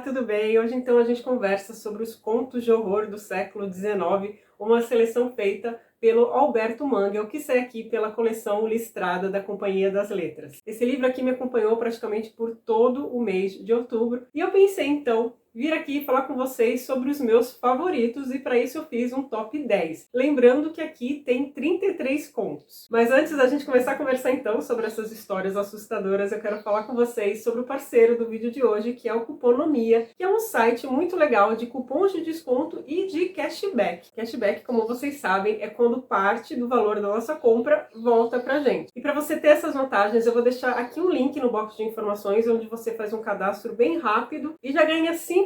tudo bem? Hoje então a gente conversa sobre os contos de horror do século XIX, uma seleção feita pelo Alberto Mangel, que sai aqui pela coleção Listrada da Companhia das Letras. Esse livro aqui me acompanhou praticamente por todo o mês de outubro e eu pensei então vir aqui falar com vocês sobre os meus favoritos e para isso eu fiz um top 10. Lembrando que aqui tem 33 contos. Mas antes da gente começar a conversar então sobre essas histórias assustadoras, eu quero falar com vocês sobre o parceiro do vídeo de hoje, que é o Cuponomia, que é um site muito legal de cupons de desconto e de cashback. Cashback, como vocês sabem, é quando parte do valor da nossa compra volta pra gente. E para você ter essas vantagens, eu vou deixar aqui um link no box de informações onde você faz um cadastro bem rápido e já ganha R$5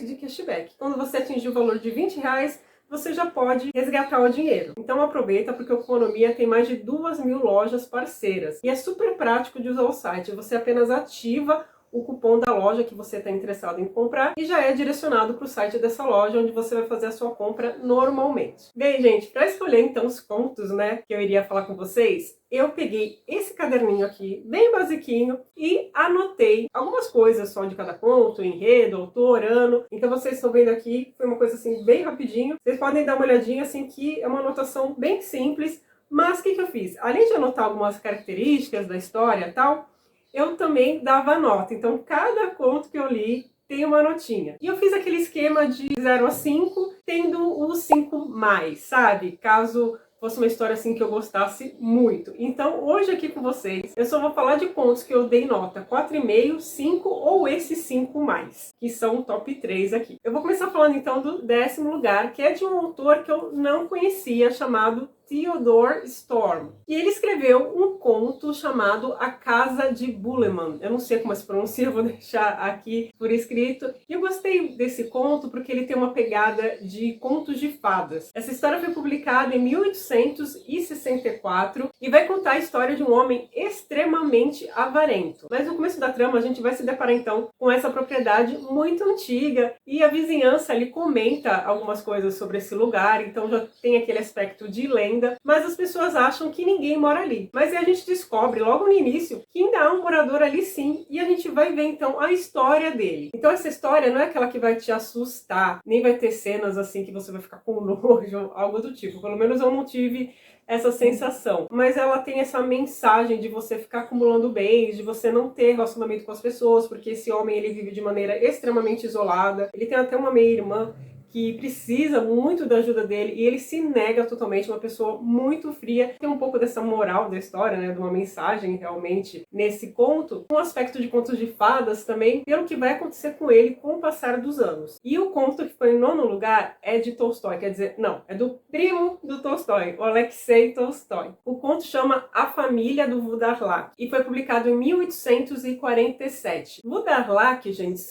de cashback. Quando você atingir o valor de R$20, você já pode resgatar o dinheiro. Então aproveita, porque o Cuponomia tem mais de 2.000 lojas parceiras. E é super prático de usar o site. Você apenas ativa o cupom da loja que você está interessado em comprar e já é direcionado para o site dessa loja, onde você vai fazer a sua compra normalmente. Bem, gente, para escolher então os contos, que eu iria falar com vocês, eu peguei esse caderninho aqui, bem basiquinho, e anotei algumas coisas só de cada conto, enredo, autor, ano. Então vocês estão vendo aqui, foi uma coisa assim bem rapidinho. Vocês podem dar uma olhadinha assim que é uma anotação bem simples, mas o que eu fiz? Além de anotar algumas características da história e tal, eu também dava nota. Então cada conto que eu li tem uma notinha. E eu fiz aquele esquema de 0 a 5, tendo os 5 mais, sabe? Caso fosse uma história assim que eu gostasse muito. Então hoje aqui com vocês, eu só vou falar de contos que eu dei nota 4,5, 5 ou esses 5 mais, que são o top 3 aqui. Eu vou começar falando então do 10º lugar, que é de um autor que eu não conhecia, chamado Theodore Storm. E ele escreveu um conto chamado A Casa de Bulleman. Eu não sei como se pronuncia, eu vou deixar aqui por escrito. E eu gostei desse conto porque ele tem uma pegada de contos de fadas. Essa história foi publicada em 1864 e vai contar a história de um homem extremamente avarento. Mas no começo da trama a gente vai se deparar então com essa propriedade muito antiga e a vizinhança ali comenta algumas coisas sobre esse lugar, então já tem aquele aspecto de lenda. Mas as pessoas acham que ninguém mora ali. Mas aí a gente descobre logo no início que ainda há um morador ali sim, e a gente vai ver então a história dele. Então essa história não é aquela que vai te assustar, nem vai ter cenas assim que você vai ficar com nojo, algo do tipo. Pelo menos eu não tive essa sensação. Mas ela tem essa mensagem de você ficar acumulando bens, de você não ter relacionamento com as pessoas, porque esse homem ele vive de maneira extremamente isolada. Ele tem até uma meia-irmã que precisa muito da ajuda dele e ele se nega totalmente, uma pessoa muito fria. Tem um pouco dessa moral da história, de uma mensagem realmente nesse conto. Um aspecto de contos de fadas também, pelo que vai acontecer com ele com o passar dos anos. E o conto que foi em 9º lugar é de Tolstói, quer dizer, não, é do primo do Tolstói, o Alexei Tolstói. O conto chama A Família do Vudarlak e foi publicado em 1847. Vudarlak, gente,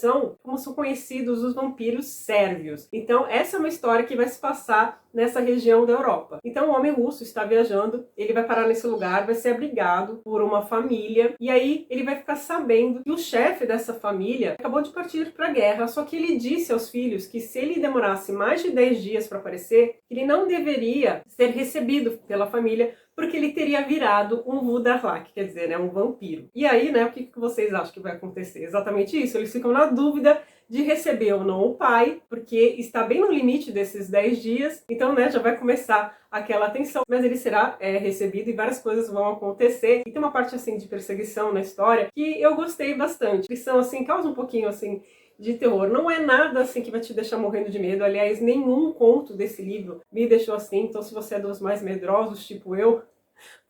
como são conhecidos os vampiros sérvios. Então, essa é uma história que vai se passar nessa região da Europa. Então, o homem russo está viajando, ele vai parar nesse lugar, vai ser abrigado por uma família, e aí ele vai ficar sabendo que o chefe dessa família acabou de partir para a guerra, só que ele disse aos filhos que se ele demorasse mais de 10 dias para aparecer, ele não deveria ser recebido pela família, porque ele teria virado um Vudarlak, quer dizer, um vampiro. E aí, o que vocês acham que vai acontecer? Exatamente isso, eles ficam na dúvida de receber ou não o pai, porque está bem no limite desses 10 dias, então já vai começar aquela tensão, mas ele será recebido e várias coisas vão acontecer. E tem uma parte assim de perseguição na história que eu gostei bastante. A descrição assim causa um pouquinho assim de terror. Não é nada assim que vai te deixar morrendo de medo. Aliás, nenhum conto desse livro me deixou assim. Então, se você é dos mais medrosos, tipo eu,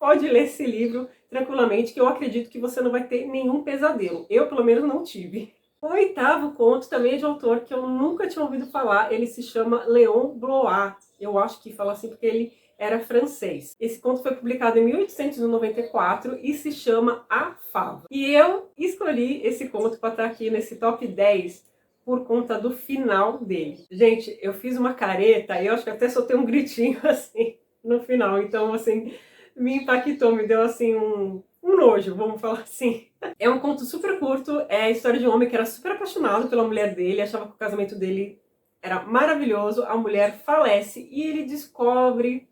pode ler esse livro tranquilamente, que eu acredito que você não vai ter nenhum pesadelo. Eu, pelo menos, não tive. O 8º conto também é de autor que eu nunca tinha ouvido falar. Ele se chama Léon Blois. Eu acho que fala assim porque ele era francês. Esse conto foi publicado em 1894 e se chama A Fava. E eu escolhi esse conto para estar aqui nesse top 10 por conta do final dele. Gente, eu fiz uma careta e eu acho que até soltei um gritinho assim no final. Então, assim, me impactou, me deu assim um nojo, vamos falar assim. É um conto super curto, é a história de um homem que era super apaixonado pela mulher dele, achava que o casamento dele era maravilhoso, a mulher falece e ele descobre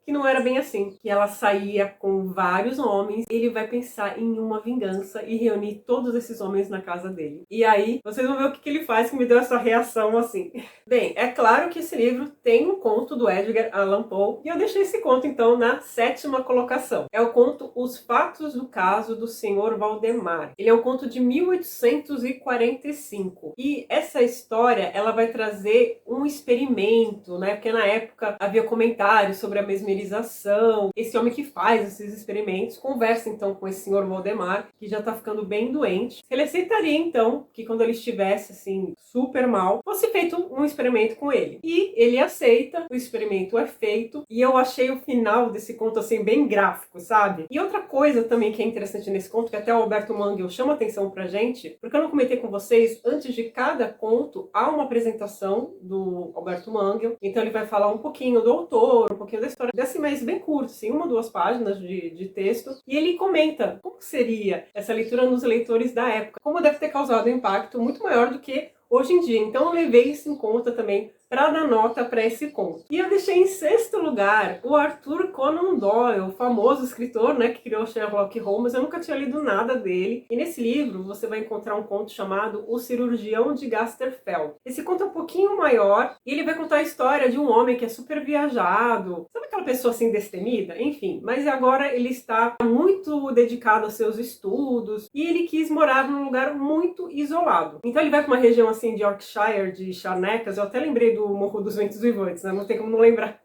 que não era bem assim, que ela saía com vários homens, ele vai pensar em uma vingança e reunir todos esses homens na casa dele. E aí, vocês vão ver o que ele faz que me deu essa reação assim. Bem, é claro que esse livro tem um conto do Edgar Allan Poe, e eu deixei esse conto então na 7ª colocação. É o conto Os Fatos do Caso do Sr. Valdemar. Ele é um conto de 1845. E essa história, ela vai trazer um experimento, né? Porque na época havia comentários sobre a mesmerização. Esse homem que faz esses experimentos conversa então com esse Sr. Valdemar, que já tá ficando bem doente. Ele aceitaria então que quando ele estivesse assim super mal, fosse feito um experimento com ele. E ele aceita, o experimento é feito, e eu achei o final desse conto assim bem gráfico, sabe? E outra coisa também que é interessante nesse conto, que até o Alberto Mangel chama atenção pra gente, porque eu não comentei com vocês, antes de cada conto há uma apresentação do Alberto Mangel, então ele vai falar um pouquinho do autor, um pouquinho da história, assim, mas bem curto, assim, 1 ou 2 páginas de texto, e ele comenta como seria essa leitura nos leitores da época, como deve ter causado um impacto muito maior do que hoje em dia. Então eu levei isso em conta também para dar nota para esse conto. E eu deixei em 6º lugar o Arthur Conan Doyle, o famoso escritor, né, que criou Sherlock Holmes. Eu nunca tinha lido nada dele. E nesse livro você vai encontrar um conto chamado O Cirurgião de Gasterfeld. Esse conto é um pouquinho maior e ele vai contar a história de um homem que é super viajado. Sabe aquela pessoa assim destemida? Enfim, mas agora ele está muito dedicado aos seus estudos e ele quis morar num lugar muito isolado. Então ele vai para uma região assim de Yorkshire, de Charnecas. Eu até lembrei do Morro dos Ventos Uivantes, né? Não tem como não lembrar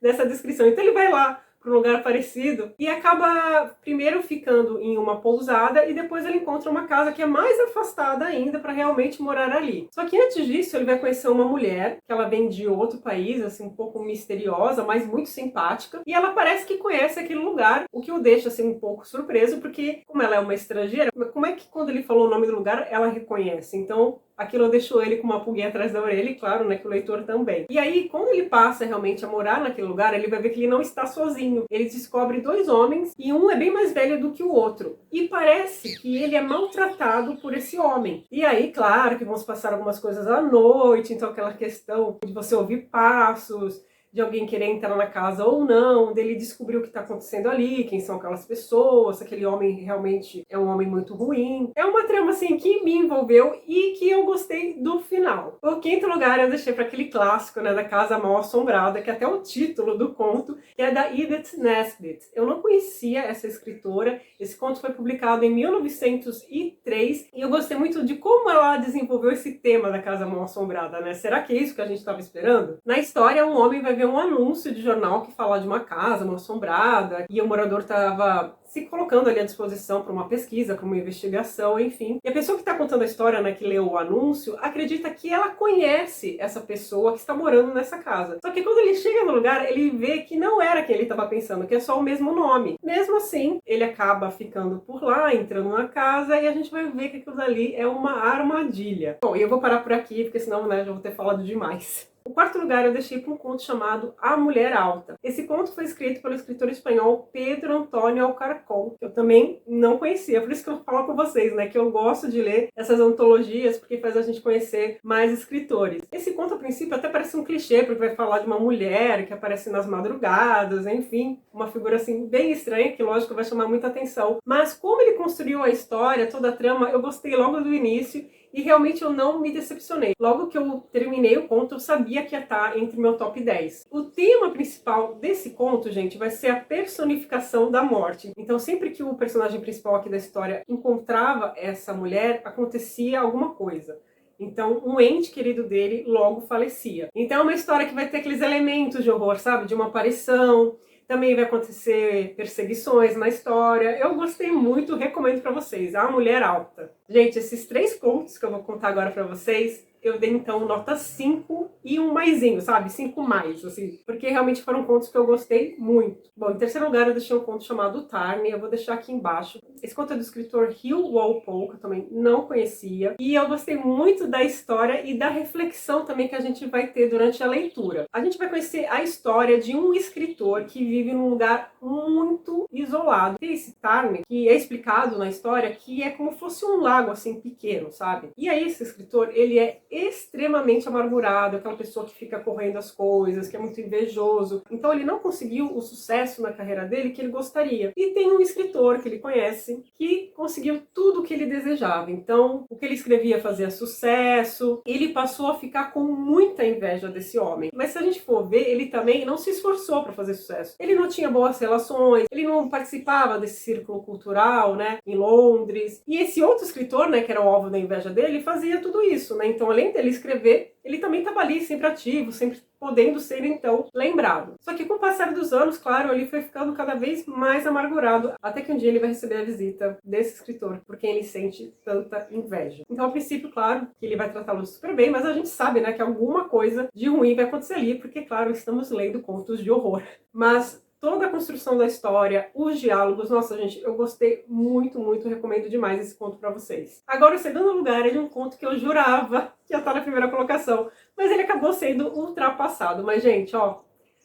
dessa descrição. Então ele vai lá para um lugar parecido e acaba primeiro ficando em uma pousada e depois ele encontra uma casa que é mais afastada ainda para realmente morar ali. Só que antes disso ele vai conhecer uma mulher que ela vem de outro país, assim, um pouco misteriosa, mas muito simpática, e ela parece que conhece aquele lugar, o que o deixa assim um pouco surpreso, porque como ela é uma estrangeira, como é que quando ele falou o nome do lugar ela reconhece? Então aquilo deixou ele com uma pulguinha atrás da orelha, e claro, né, que o leitor também. E aí, quando ele passa realmente a morar naquele lugar, ele vai ver que ele não está sozinho. Ele descobre 2 homens, e um é bem mais velho do que o outro. E parece que ele é maltratado por esse homem. E aí, claro, que vão se passar algumas coisas à noite, então aquela questão de você ouvir passos, de alguém querer entrar na casa ou não, dele descobrir o que está acontecendo ali, quem são aquelas pessoas, se aquele homem realmente é um homem muito ruim. É uma trama assim que me envolveu e que eu gostei do final. O 5º lugar eu deixei para aquele clássico, né, da Casa Mal Assombrada, que é até o título do conto, que é da Edith Nesbit. Eu não conhecia essa escritora, esse conto foi publicado em 1903 e eu gostei muito de como ela desenvolveu esse tema da Casa Mal Assombrada, né? Será que é isso que a gente estava esperando? Na história, um homem vai ver um anúncio de jornal que fala de uma casa mal assombrada e o morador estava se colocando ali à disposição para uma pesquisa, para uma investigação, enfim. E a pessoa que está contando a história, né, que leu o anúncio, acredita que ela conhece essa pessoa que está morando nessa casa. Só que quando ele chega no lugar, ele vê que não era quem ele estava pensando, que é só o mesmo nome. Mesmo assim, ele acaba ficando por lá, entrando na casa, e a gente vai ver que aquilo dali é uma armadilha. Bom, e eu vou parar por aqui, porque senão, né, já vou ter falado demais. O 4º lugar eu deixei para um conto chamado A Mulher Alta. Esse conto foi escrito pelo escritor espanhol Pedro Antônio Alcarcón, que eu também não conhecia, por isso que eu falo com vocês, né, que eu gosto de ler essas antologias, porque faz a gente conhecer mais escritores. Esse conto, a princípio, até parece um clichê, porque vai falar de uma mulher que aparece nas madrugadas, enfim, uma figura assim bem estranha, que lógico vai chamar muita atenção. Mas como ele construiu a história, toda a trama, eu gostei logo do início, e realmente eu não me decepcionei. Logo que eu terminei o conto, eu sabia que ia estar entre meu top 10. O tema principal desse conto, gente, vai ser a personificação da morte. Então sempre que o personagem principal aqui da história encontrava essa mulher, acontecia alguma coisa. Então, um ente querido dele logo falecia. Então é uma história que vai ter aqueles elementos de horror, sabe? De uma aparição. Também vai acontecer perseguições na história. Eu gostei muito, recomendo pra vocês. A Mulher Alta. Gente, esses 3 contos que eu vou contar agora pra vocês, eu dei então nota 5 e um maisinho, sabe? 5 mais, assim. Porque realmente foram contos que eu gostei muito. Bom, em 3º lugar eu deixei um conto chamado Tarn, eu vou deixar aqui embaixo. Esse conto é do escritor Hugh Walpole, que eu também não conhecia. E eu gostei muito da história e da reflexão também que a gente vai ter durante a leitura. A gente vai conhecer a história de um escritor que vive num lugar muito isolado. Tem esse Tarn, que é explicado na história, que é como fosse um lago, assim, pequeno, sabe? E aí esse escritor, ele é extremamente amargurado, aquela pessoa que fica correndo as coisas, que é muito invejoso. Então ele não conseguiu o sucesso na carreira dele que ele gostaria. E tem um escritor que ele conhece que conseguiu tudo o que ele desejava. Então o que ele escrevia fazia sucesso, ele passou a ficar com muita inveja desse homem. Mas se a gente for ver, ele também não se esforçou para fazer sucesso. Ele não tinha boas relações, ele não participava desse círculo cultural, né, em Londres. E esse outro escritor, né, que era o alvo da inveja dele, fazia tudo isso, né? Então, além dele escrever, ele também estava ali, sempre ativo, sempre podendo ser, então, lembrado. Só que com o passar dos anos, claro, ele foi ficando cada vez mais amargurado, até que um dia ele vai receber a visita desse escritor, por quem ele sente tanta inveja. Então, ao princípio, claro, que ele vai tratá-lo super bem, mas a gente sabe, né, que alguma coisa de ruim vai acontecer ali, porque, claro, estamos lendo contos de horror. Mas toda a construção da história, os diálogos, nossa, gente, eu gostei muito, muito, recomendo demais esse conto pra vocês. Agora, o segundo lugar é de um conto que eu jurava que ia estar na primeira colocação, mas ele acabou sendo ultrapassado. Mas, gente, ó,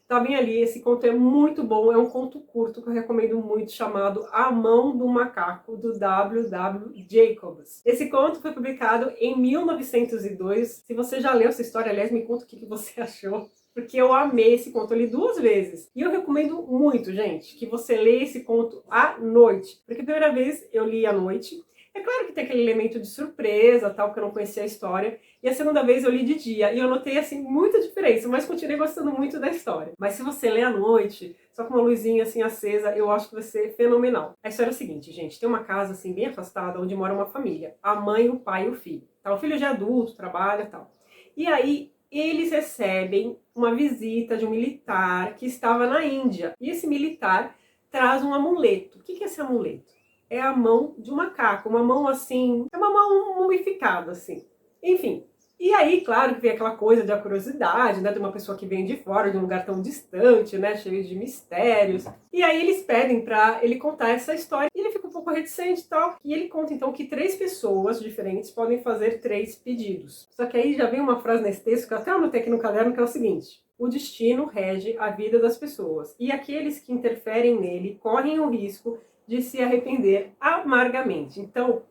tá bem ali, esse conto é muito bom, é um conto curto que eu recomendo muito, chamado A Mão do Macaco, do W. W. Jacobs. Esse conto foi publicado em 1902. Se você já leu essa história, aliás, me conta o que você achou, porque eu amei esse conto, eu li 2 vezes. E eu recomendo muito, gente, que você leia esse conto à noite. Porque a primeira vez eu li à noite. É claro que tem aquele elemento de surpresa, tal, que eu não conhecia a história. E a segunda vez eu li de dia. E eu notei, assim, muita diferença, mas continuei gostando muito da história. Mas se você lê à noite, só com uma luzinha, assim, acesa, eu acho que vai ser fenomenal. A história é a seguinte, gente. Tem uma casa, assim, bem afastada, onde mora uma família. A mãe, o pai e o filho. Tá? O filho já é adulto, trabalha e tal. E aí eles recebem uma visita de um militar que estava na Índia. E esse militar traz um amuleto. O que é esse amuleto? É a mão de um macaco, uma mão assim, é uma mão mumificada, assim. Enfim. E aí, claro que vem aquela coisa da curiosidade, né, de uma pessoa que vem de fora, de um lugar tão distante, né, cheio de mistérios. E aí eles pedem pra ele contar essa história. E ele fica um pouco reticente e tal. E ele conta, então, que 3 pessoas diferentes podem fazer 3 pedidos. Só que aí já vem uma frase nesse texto, que eu até anotei aqui no caderno, que é o seguinte: o destino rege a vida das pessoas. E aqueles que interferem nele correm o risco de se arrepender amargamente. Então,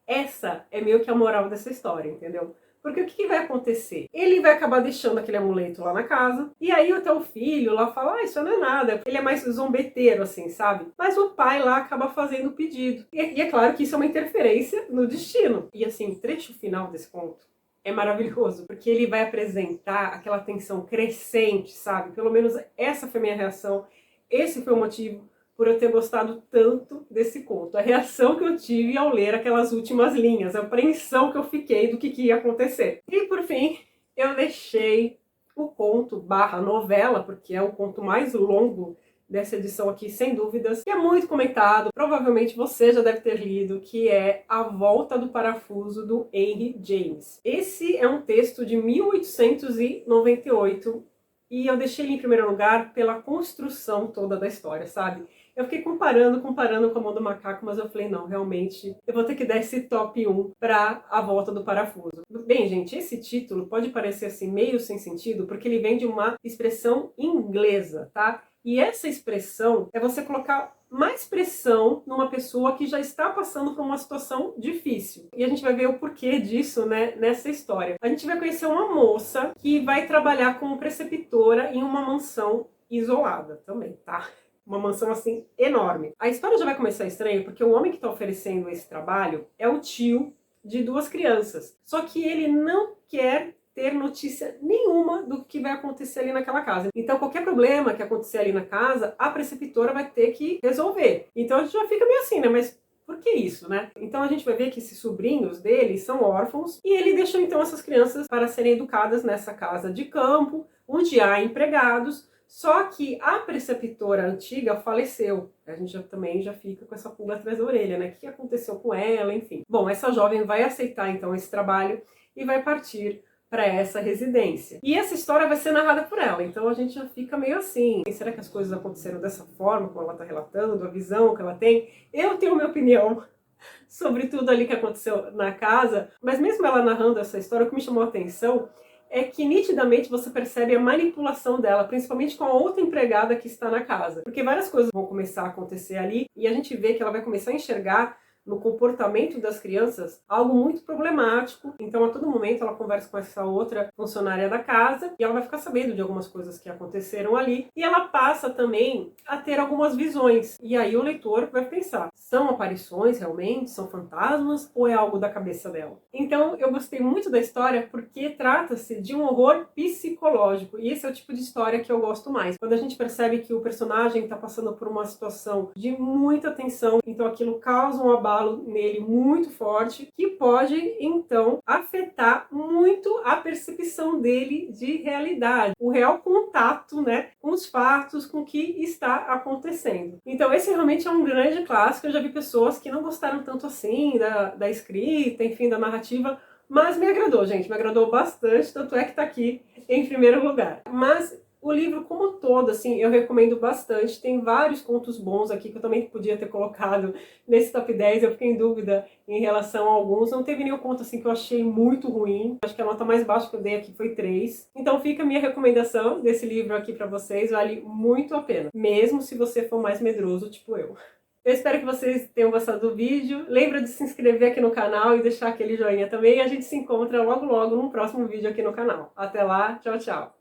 essa é meio que a moral dessa história, entendeu? Porque o que vai acontecer? Ele vai acabar deixando aquele amuleto lá na casa, e aí até o filho lá fala, ah, isso não é nada. Ele é mais zombeteiro, assim, sabe? Mas o pai lá acaba fazendo o pedido. E é claro que isso é uma interferência no destino. E assim, o trecho final desse conto é maravilhoso, porque ele vai apresentar aquela tensão crescente, sabe? Pelo menos essa foi a minha reação, esse foi o motivo por eu ter gostado tanto desse conto. A reação que eu tive ao ler aquelas últimas linhas, a apreensão que eu fiquei do que ia acontecer. E por fim, eu deixei o conto barra novela, porque é o conto mais longo dessa edição aqui, sem dúvidas, que é muito comentado, provavelmente você já deve ter lido, que é A Volta do Parafuso, do Henry James. Esse é um texto de 1898, e eu deixei ele em primeiro lugar pela construção toda da história, sabe? Eu fiquei comparando com A Mão do Macaco, mas eu falei, não, realmente, eu vou ter que dar esse top 1 para A Volta do Parafuso. Bem, gente, esse título pode parecer assim meio sem sentido, porque ele vem de uma expressão inglesa, tá? E essa expressão é você colocar mais pressão numa pessoa que já está passando por uma situação difícil. E a gente vai ver o porquê disso, né, nessa história. A gente vai conhecer uma moça que vai trabalhar como preceptora em uma mansão isolada também, tá? Uma mansão, assim, enorme. A história já vai começar estranha, porque o homem que está oferecendo esse trabalho é o tio de 2 crianças. Só que ele não quer ter notícia nenhuma do que vai acontecer ali naquela casa. Então, qualquer problema que acontecer ali na casa, a preceptora vai ter que resolver. Então, a gente já fica meio assim, né? Mas por que isso, né? Então, a gente vai ver que esses sobrinhos dele são órfãos e ele deixou, então, essas crianças para serem educadas nessa casa de campo, onde há empregados. Só que a preceptora antiga faleceu. A gente também já fica com essa pulga atrás da orelha, né? O que aconteceu com ela, enfim. Bom, essa jovem vai aceitar, então, esse trabalho e vai partir para essa residência. E essa história vai ser narrada por ela, então a gente já fica meio assim, será que as coisas aconteceram dessa forma, como ela está relatando, a visão que ela tem? Eu tenho minha opinião sobre tudo ali que aconteceu na casa, mas mesmo ela narrando essa história, o que me chamou a atenção é que nitidamente você percebe a manipulação dela, principalmente com a outra empregada que está na casa. Porque várias coisas vão começar a acontecer ali e a gente vê que ela vai começar a enxergar no comportamento das crianças algo muito problemático. Então, a todo momento, ela conversa com essa outra funcionária da casa e ela vai ficar sabendo de algumas coisas que aconteceram ali. E ela passa também a ter algumas visões. E aí o leitor vai pensar, são aparições realmente? São fantasmas? Ou é algo da cabeça dela? Então, eu gostei muito da história porque trata-se de um horror psicológico. E esse é o tipo de história que eu gosto mais. Quando a gente percebe que o personagem está passando por uma situação de muita tensão, então aquilo causa um abalo nele muito forte, que pode, então, afetar muito a percepção dele de realidade. O real contato, né, com os fatos, com o que está acontecendo. Então, esse realmente é um grande clássico. Eu já vi pessoas que não gostaram tanto assim da escrita, enfim, da narrativa, mas me agradou, gente, me agradou bastante, tanto é que tá aqui em primeiro lugar. Mas o livro como um todo, assim, eu recomendo bastante. Tem vários contos bons aqui que eu também podia ter colocado nesse top 10. Eu fiquei em dúvida em relação a alguns. Não teve nenhum conto assim que eu achei muito ruim. Acho que a nota mais baixa que eu dei aqui foi 3. Então fica a minha recomendação desse livro aqui pra vocês. Vale muito a pena, mesmo se você for mais medroso, tipo eu. Eu espero que vocês tenham gostado do vídeo. Lembra de se inscrever aqui no canal e deixar aquele joinha também. E a gente se encontra logo logo num próximo vídeo aqui no canal. Até lá, tchau, tchau!